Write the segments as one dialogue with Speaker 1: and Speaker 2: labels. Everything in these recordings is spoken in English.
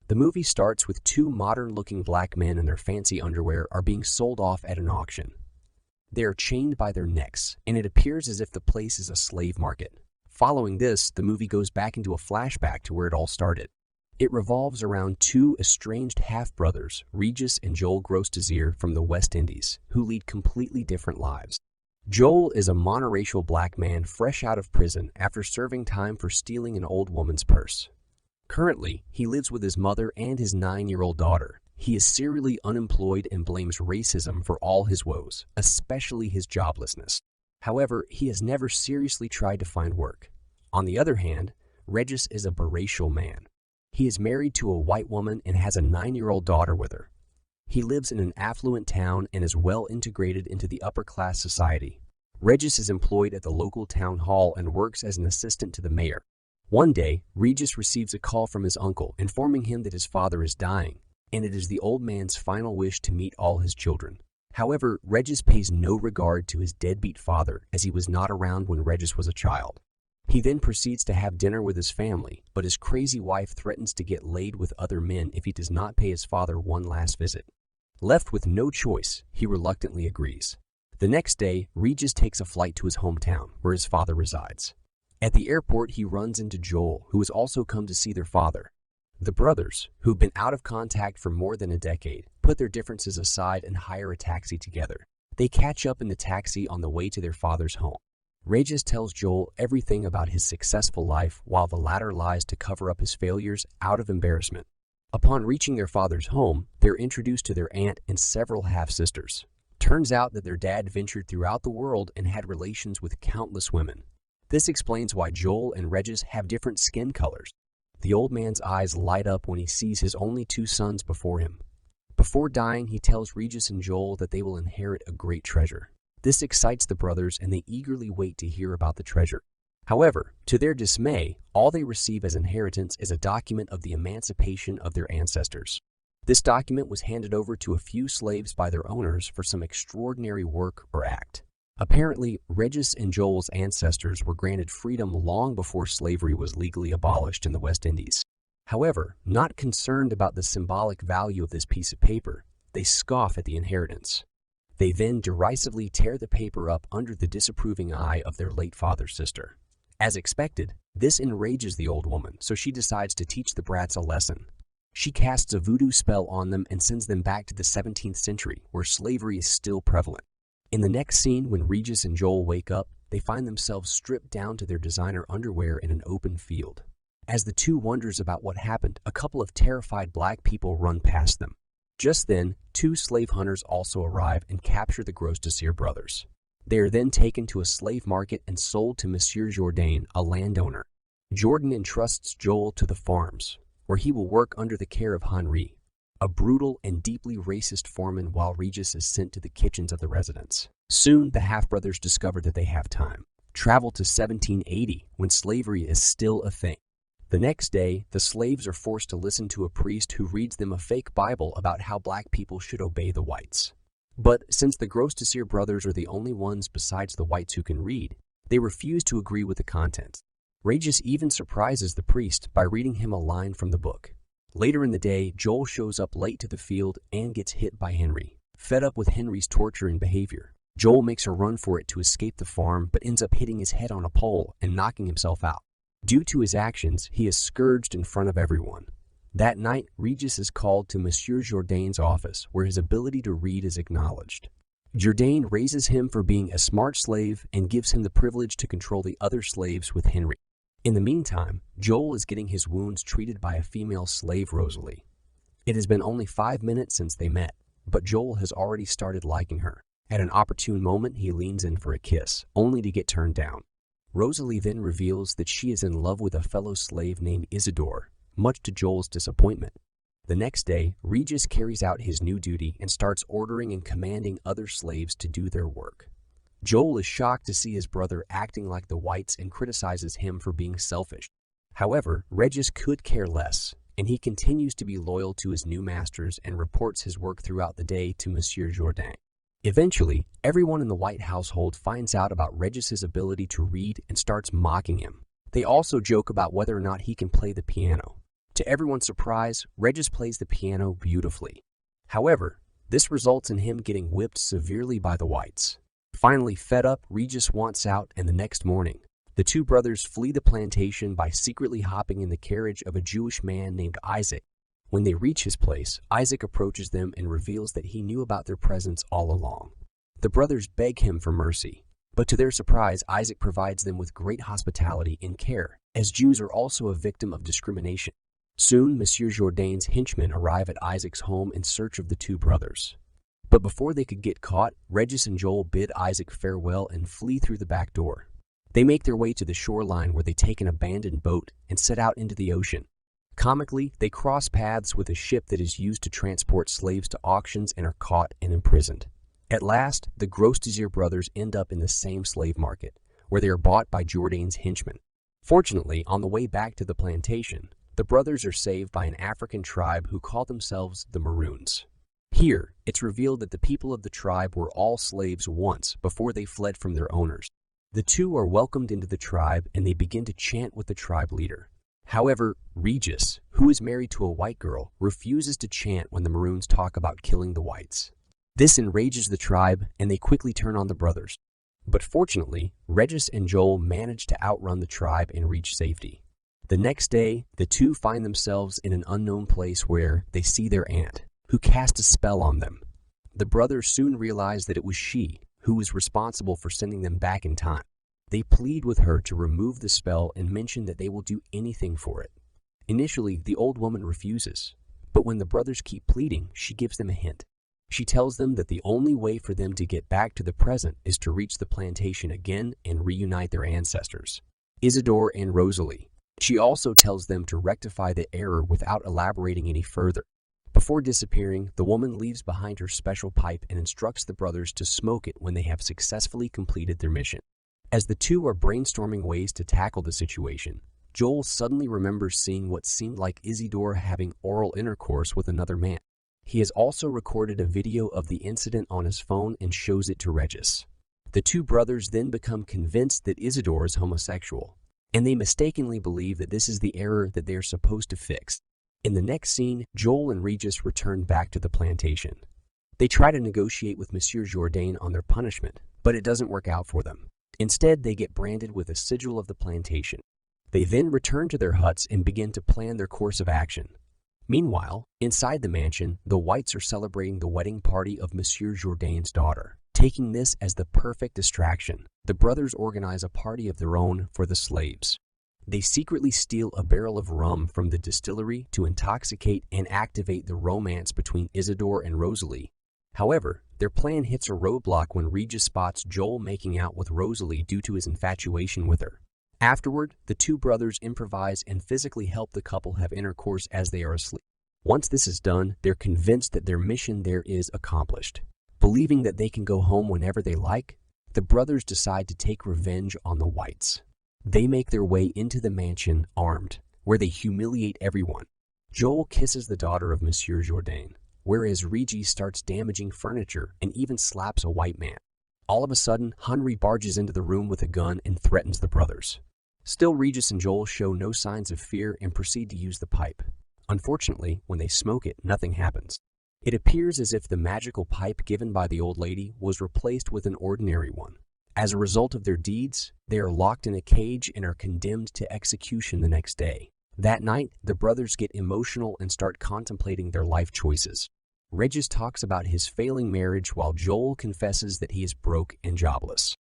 Speaker 1: The movie starts with two modern-looking black men in their fancy underwear are being sold off at an auction. They are chained by their necks, and it appears as if the place is a slave market. Following this, the movie goes back into a flashback to where it all started. It revolves around two estranged half-brothers, Regis and Joel from the West Indies, who lead completely different lives. Joel is a monoracial black man fresh out of prison after serving time for stealing an old woman's purse. Currently, he lives with his mother and his 9-year-old daughter. He is serially unemployed and blames racism for all his woes, especially his joblessness. However, he has never seriously tried to find work. On the other hand, Regis is a biracial man. He is married to a white woman and has a 9-year-old daughter with her. He lives in an affluent town and is well integrated into the upper-class society. Regis is employed at the local town hall and works as an assistant to the mayor. One day, Regis receives a call from his uncle informing him that his father is dying, and it is the old man's final wish to meet all his children. However, Regis pays no regard to his deadbeat father as he was not around when Regis was a child. He then proceeds to have dinner with his family, but his crazy wife threatens to get laid with other men if he does not pay his father one last visit. Left with no choice, he reluctantly agrees. The next day, Regis takes a flight to his hometown, where his father resides. At the airport, he runs into Joel, who has also come to see their father. The brothers, who've been out of contact for more than a decade, put their differences aside and hire a taxi together. They catch up in the taxi on the way to their father's home. Regis tells Joel everything about his successful life while the latter lies to cover up his failures out of embarrassment. Upon reaching their father's home, they're introduced to their aunt and several half-sisters. Turns out that their dad ventured throughout the world and had relations with countless women. This explains why Joel and Regis have different skin colors. The old man's eyes light up when he sees his only 2 sons before him. Before dying, he tells Regis and Joel that they will inherit a great treasure. This excites the brothers and they eagerly wait to hear about the treasure. However, to their dismay, all they receive as inheritance is a document of the emancipation of their ancestors. This document was handed over to a few slaves by their owners for some extraordinary work or act. Apparently, Regis and Joel's ancestors were granted freedom long before slavery was legally abolished in the West Indies. However, not concerned about the symbolic value of this piece of paper, they scoff at the inheritance. They then derisively tear the paper up under the disapproving eye of their late father's sister. As expected, this enrages the old woman, so she decides to teach the brats a lesson. She casts a voodoo spell on them and sends them back to the 17th century, where slavery is still prevalent. In the next scene, when Regis and Joel wake up, they find themselves stripped down to their designer underwear in an open field. As the two wonders about what happened, a couple of terrified black people run past them. Just then, 2 slave hunters also arrive and capture the Gros brothers. They are then taken to a slave market and sold to Monsieur Jourdain, a landowner. Jordan entrusts Joel to the farms, where he will work under the care of Henri, a brutal and deeply racist foreman, while Regis is sent to the kitchens of the residents. Soon, the half-brothers discover that they have time. Travel to 1780, when slavery is still a thing. The next day, the slaves are forced to listen to a priest who reads them a fake Bible about how black people should obey the whites. But since the Gros brothers are the only ones besides the whites who can read, they refuse to agree with the content. Regis even surprises the priest by reading him a line from the book. Later in the day, Joel shows up late to the field and gets hit by Henri. Fed up with Henri's torture and behavior, Joel makes a run for it to escape the farm but ends up hitting his head on a pole and knocking himself out. Due to his actions, he is scourged in front of everyone. That night, Regis is called to Monsieur Jourdain's office, where his ability to read is acknowledged. Jourdain raises him for being a smart slave and gives him the privilege to control the other slaves with Henri. In the meantime, Joel is getting his wounds treated by a female slave, Rosalie. It has been only 5 minutes since they met, but Joel has already started liking her. At an opportune moment, he leans in for a kiss, only to get turned down. Rosalie then reveals that she is in love with a fellow slave named Isidore, much to Joel's disappointment. The next day, Regis carries out his new duty and starts ordering and commanding other slaves to do their work. Joel is shocked to see his brother acting like the whites and criticizes him for being selfish. However, Regis could care less, and he continues to be loyal to his new masters and reports his work throughout the day to Monsieur Jourdain. Eventually, everyone in the white household finds out about Regis's ability to read and starts mocking him. They also joke about whether or not he can play the piano. To everyone's surprise, Regis plays the piano beautifully. However, this results in him getting whipped severely by the whites. Finally fed up, Regis wants out, and the next morning, the two brothers flee the plantation by secretly hopping in the carriage of a Jewish man named Isaac. When they reach his place, Isaac approaches them and reveals that he knew about their presence all along. The brothers beg him for mercy, but to their surprise, Isaac provides them with great hospitality and care, as Jews are also a victim of discrimination. Soon, Monsieur Jourdain's henchmen arrive at Isaac's home in search of the two brothers. But before they could get caught, Regis and Joel bid Isaac farewell and flee through the back door. They make their way to the shoreline where they take an abandoned boat and set out into the ocean. Comically, they cross paths with a ship that is used to transport slaves to auctions and are caught and imprisoned. At last, the Gros-Désir brothers end up in the same slave market, where they are bought by Jourdain's henchmen. Fortunately, on the way back to the plantation, the brothers are saved by an African tribe who call themselves the Maroons. Here, it's revealed that the people of the tribe were all slaves once before they fled from their owners. The two are welcomed into the tribe and they begin to chant with the tribe leader. However, Regis, who is married to a white girl, refuses to chant when the Maroons talk about killing the whites. This enrages the tribe and they quickly turn on the brothers. But fortunately, Regis and Joel manage to outrun the tribe and reach safety. The next day, the two find themselves in an unknown place where they see their aunt, who cast a spell on them. The brothers soon realize that it was she who was responsible for sending them back in time. They plead with her to remove the spell and mention that they will do anything for it. Initially, the old woman refuses, but when the brothers keep pleading, she gives them a hint. She tells them that the only way for them to get back to the present is to reach the plantation again and reunite their ancestors, Isidore and Rosalie. She also tells them to rectify the error without elaborating any further. Before disappearing, the woman leaves behind her special pipe and instructs the brothers to smoke it when they have successfully completed their mission. As the two are brainstorming ways to tackle the situation, Joel suddenly remembers seeing what seemed like Isidore having oral intercourse with another man. He has also recorded a video of the incident on his phone and shows it to Regis. The two brothers then become convinced that Isidore is homosexual, and they mistakenly believe that this is the error that they are supposed to fix. In the next scene, Joel and Regis return back to the plantation. They try to negotiate with Monsieur Jourdain on their punishment, but it doesn't work out for them. Instead, they get branded with a sigil of the plantation. They then return to their huts and begin to plan their course of action. Meanwhile, inside the mansion, the whites are celebrating the wedding party of Monsieur Jourdain's daughter. Taking this as the perfect distraction, the brothers organize a party of their own for the slaves. They secretly steal a barrel of rum from the distillery to intoxicate and activate the romance between Isidore and Rosalie. However, their plan hits a roadblock when Regis spots Joel making out with Rosalie due to his infatuation with her. Afterward, the two brothers improvise and physically help the couple have intercourse as they are asleep. Once this is done, they're convinced that their mission there is accomplished. Believing that they can go home whenever they like, the brothers decide to take revenge on the whites. They make their way into the mansion armed, where they humiliate everyone. Joel kisses the daughter of Monsieur Jourdain, whereas Regis starts damaging furniture and even slaps a white man. All of a sudden, Henri barges into the room with a gun and threatens the brothers. Still, Regis and Joel show no signs of fear and proceed to use the pipe. Unfortunately, when they smoke it, nothing happens. It appears as if the magical pipe given by the old lady was replaced with an ordinary one. As a result of their deeds, they are locked in a cage and are condemned to execution the next day. That night, the brothers get emotional and start contemplating their life choices. Regis talks about his failing marriage while Joel confesses that he is broke and jobless.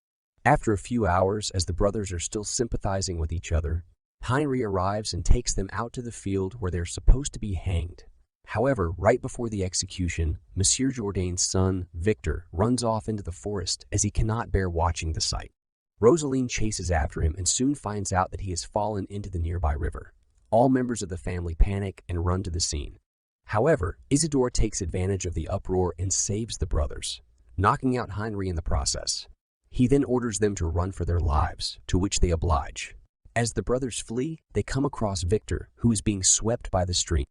Speaker 1: After a few hours, as the brothers are still sympathizing with each other, Henri arrives and takes them out to the field where they're supposed to be hanged. However, right before the execution, Monsieur Jourdain's son, Victor, runs off into the forest as he cannot bear watching the sight. Rosaline chases after him and soon finds out that he has fallen into the nearby river. All members of the family panic and run to the scene. However, Isidore takes advantage of the uproar and saves the brothers, knocking out Henri in the process. He then orders them to run for their lives, to which they oblige. As the brothers flee, they come across Victor, who is being swept by the stream.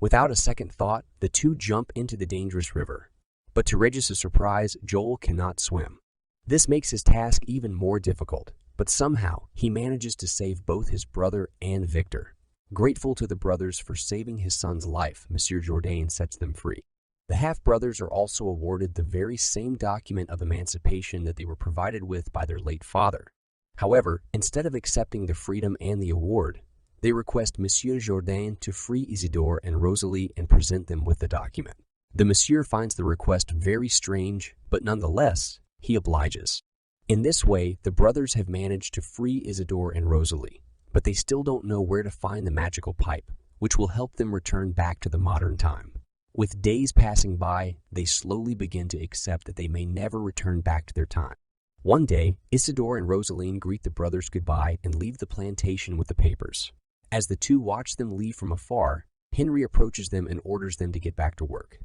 Speaker 1: Without a second thought, the two jump into the dangerous river. But to Regis' surprise, Joel cannot swim. This makes his task even more difficult, but somehow he manages to save both his brother and Victor. Grateful to the brothers for saving his son's life, Monsieur Jourdain sets them free. The half-brothers are also awarded the very same document of emancipation that they were provided with by their late father. However, instead of accepting the freedom and the award, they request Monsieur Jourdain to free Isidore and Rosalie and present them with the document. The monsieur finds the request very strange, but nonetheless, he obliges. In this way, the brothers have managed to free Isidore and Rosalie, but they still don't know where to find the magical pipe, which will help them return back to the modern time. With days passing by, they slowly begin to accept that they may never return back to their time. One day, Isidore and Rosaline greet the brothers goodbye and leave the plantation with the papers. As the two watch them leave from afar, Henry approaches them and orders them to get back to work.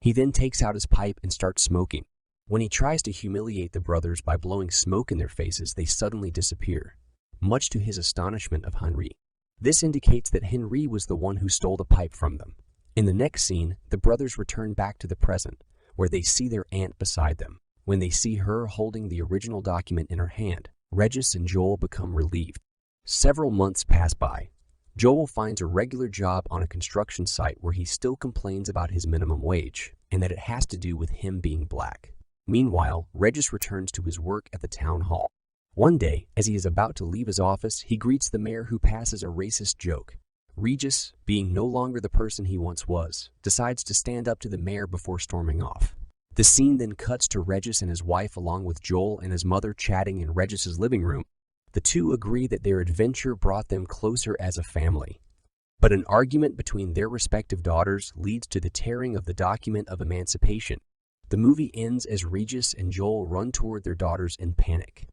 Speaker 1: He then takes out his pipe and starts smoking. When he tries to humiliate the brothers by blowing smoke in their faces, they suddenly disappear, much to his astonishment of Henri. This indicates that Henri was the one who stole the pipe from them. In the next scene, the brothers return back to the present, where they see their aunt beside them. When they see her holding the original document in her hand, Regis and Joel become relieved. Several months pass by. Joel finds a regular job on a construction site where he still complains about his minimum wage, and that it has to do with him being black. Meanwhile, Regis returns to his work at the town hall. One day, as he is about to leave his office, he greets the mayor, who passes a racist joke. Regis, being no longer the person he once was, decides to stand up to the mayor before storming off. The scene then cuts to Regis and his wife along with Joel and his mother chatting in Regis's living room. The two agree that their adventure brought them closer as a family. But an argument between their respective daughters leads to the tearing of the document of emancipation. The movie ends as Regis and Joel run toward their daughters in panic.